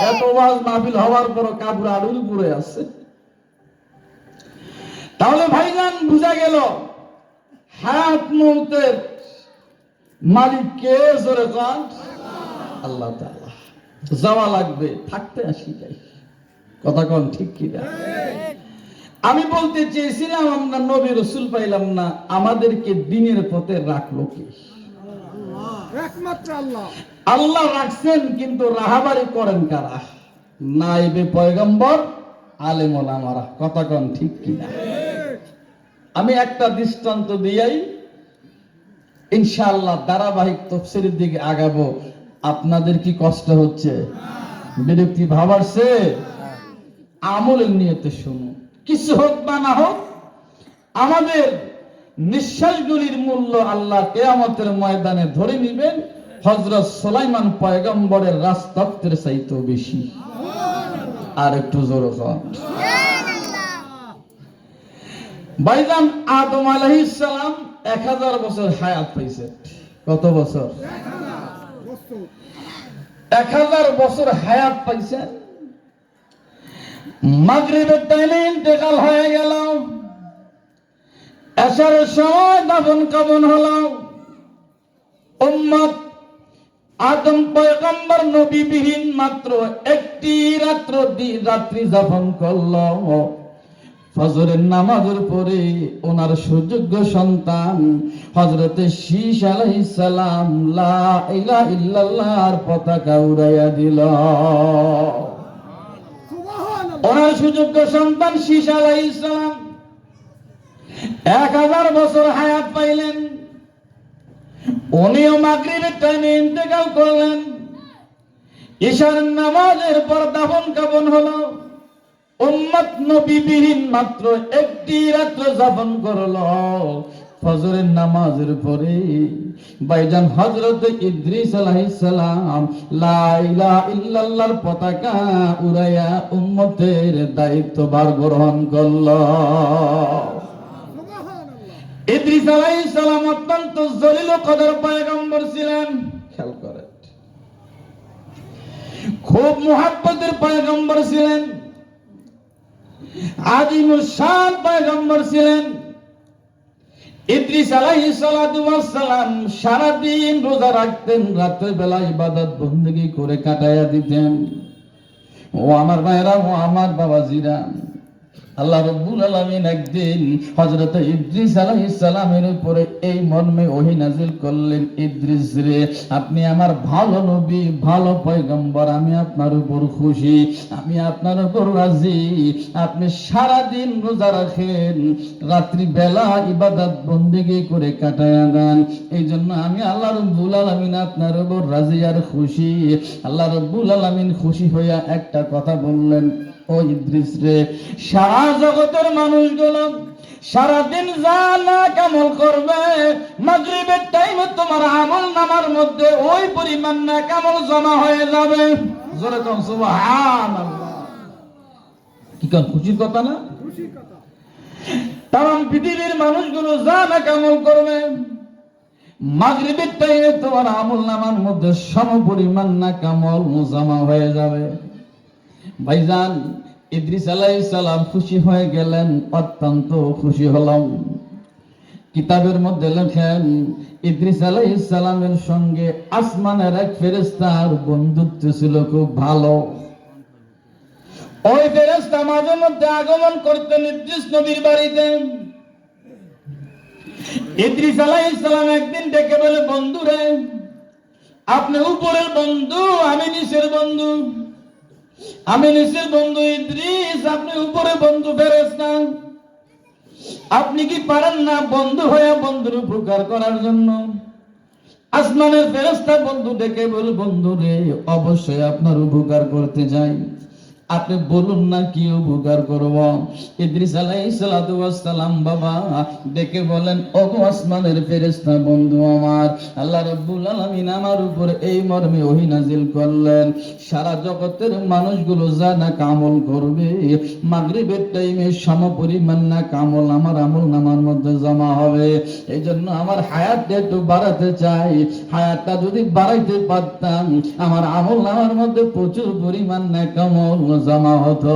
এত ওয়াজ মাহফিল হওয়ার পর কাপড় আড়ুর উপরে আছে। তাহলে ভাইজান বুঝা গেল হায়াত মৌতের মালিক কে? জোরে কোন আল্লাহ তাআলা। যাওয়া লাগবে, থাকতে আসি যাই। কথা কোন ঠিক কি না? আমি বলতে চেয়েছিলাম আমরা নবী রাসূল পাইলাম না, আমাদেরকে দ্বীনের পথে রাখলো কে? একমাত্র আল্লাহ। আল্লাহ রাখছেন, কিন্তু রাহাবারি করেন কারা? নাইবে পয়গম্বর, আলেম ওলামারা। কথা কোন ঠিক কি না? আমি একটা দৃষ্টান্ত দিয়াই ইনশাআল্লাহ ধারাবাহিক তাফসীরের দিকে আগাবো। আপনাদের কি কষ্ট হচ্ছে? বিরক্তি ভাব আসছে? আমলের নিয়তে শুনুন। কিছু হোক বা না হোক, আমাদের নিঃশ্বাসগুলির মূল্য আল্লাহ কিয়ামতের ময়দানে ধরে নেবেন হযরত সুলাইমান পয়গম্বরের রাজতত্ত্বের চাইতেও বেশি। আর একটু জোরে বলুন ভাইজান। আদম আলাইহিস সালাম 1000 বছর হায়াত পাইছে। কত বছর? 1000 বছর হায়াত পাইছেন। মাগরিবের টাইমে ইন্তেকাল হয়ে গেল, এশারের সময় দাফন কাফন হলো। উম্মত আদম পয়গম্বর নবীবিহীন মাত্র একটি রাত্রি যাপন করলো। ফজরের নামাজের পরে ওনার সুযোগ্য সন্তান হযরতে শীশ আলাইহিস সালাম লা ইলাহা ইল্লাল্লাহর পতাকা উড়াইয়া দিল। ওনার সুযোগ্য সন্তান শীশ আলাইহিস সালাম 1000 বছর হায়াত পাইলেন। উনিও মাগরিবের টাইমে ইন্তেকাল করলেন। ঈশার নামাজের পর দাফন কাফন হলো। উম্মত নবীবিহীন মাত্র একটি রাত্র যাপন করলো। ফজরের নামাজের পরে ভাইজান হযরত ইদ্রিস আলাইহিস সালাম লা ইলাহা ইল্লাল্লাহর পতাকা উড়াইয়া উম্মতের দায়িত্বভার গ্রহণ করলো। ইদ্রিস আলাইহিস সালাম অত্যন্ত জলিল কদর পয়গম্বর ছিলেন। খেয়াল করেন, খুব মুহাব্বতের পয়গম্বর ছিলেন, আজিমুস শান পয়গম্বর ছিলেন। ইদ্রিস আলাইহিস সালাতু ওয়াস সালাম সারা দিন রোজা রাখতেন, রাতের বেলা ইবাদত বندگی করে কাটায়া দিতেন। ও আমার ভাইরা, ও আমার বাবাজিরা, আল্লাহ রাব্বুল আলামিন একদিন হযরত ইদ্রিস আলাইহিস সালামের উপরে এই মর্মে ওহী নাযিল করলেন, ইদ্রিস রে, আপনি আমার ভালো নবী, ভালো পয়গম্বর, আমি আপনার উপর খুশি, আমি আপনার উপর রাজি। আপনি সারা দিন রোজা রাখেন, রাত্রি বেলা ইবাদত বندگی করে কাটায়া দেন। এই জন্য আমি আল্লাহ রাব্বুল আলামিন আপনার উপর রাজি আর খুশি। আল্লাহ রাব্বুল আলামিন খুশি হইয়া একটা কথা বললেন, ও ইদ্রিস রে, সারা জগতের মানুষগুলো সারাদিন যা না আমল করবে, মাগরিবের টাইমে তোমার আমল নামার মধ্যে ওই পরিমাণ না আমল জমা হয়ে যাবে। জোরে কোন সুবহানাল্লাহ। কি কোন খুশির কথা না? খুশির কথা। তাম পৃথিবীর মানুষগুলো যা না আমল করবে, মাগরিবের টাইমে তোমার আমল নামার মধ্যে সমপরিমাণ না আমল জমা হয়ে যাবে। ভাইজান ইদ্রিস আলাইহিস সালাম খুশি হয়ে গেলেন, অত্যন্ত খুশি হলাম। কিতাবের মধ্যে লেখেন, ইদ্রিস আলাইহিস সালামের সঙ্গে আসমানের এক ফেরেশতার বন্ধুত্ব ছিল খুব ভালো। ওই ফেরেশতা মাঝে মধ্যে আগমন করতেন ইদ্রিস নবীর বাড়িতে। ইদ্রিস আলাইহিস সালাম একদিন ডেকে বলে, বন্ধু রে, আপনি উপরের বন্ধু, আমি নিচের বন্ধু। আমি নিচের বন্ধু ইদ্রিস, আপনি উপরে বন্ধু ফেরেশতা। আপনি কি পারেন না বন্ধু হয়ে বন্ধুর উপকার করার জন্য? আসমানের ফেরেশতা বন্ধু ডেকে বল, বন্ধু রে, অবশ্যই আপনার উপকার করতে চাই। আপনি বলুন না কি উপকার করব। ইদ্রিস আলাইহিস সালাতু ওয়াস সালাম বাবা ডেকে বলেন, ওগো আসমানের ফেরেশতা বন্ধু আমার, আল্লাহ রাব্বুল আলামিন আমার উপর এই মর্মে ওহী নাজিল করলেন, সারা জগতের মানুষগুলো যা না আমল করবে মাগরিবের টাইমে সমপরিমাণ না আমল আমার আমলনামার মধ্যে জমা হবে। এই জন্য আমার হায়াতটা একটু বাড়াতে চাই। হায়াতটা যদি বাড়াইতে পারতাম আমার আমলনামার মধ্যে প্রচুর পরিমাণ নেক আমল জমা হতো।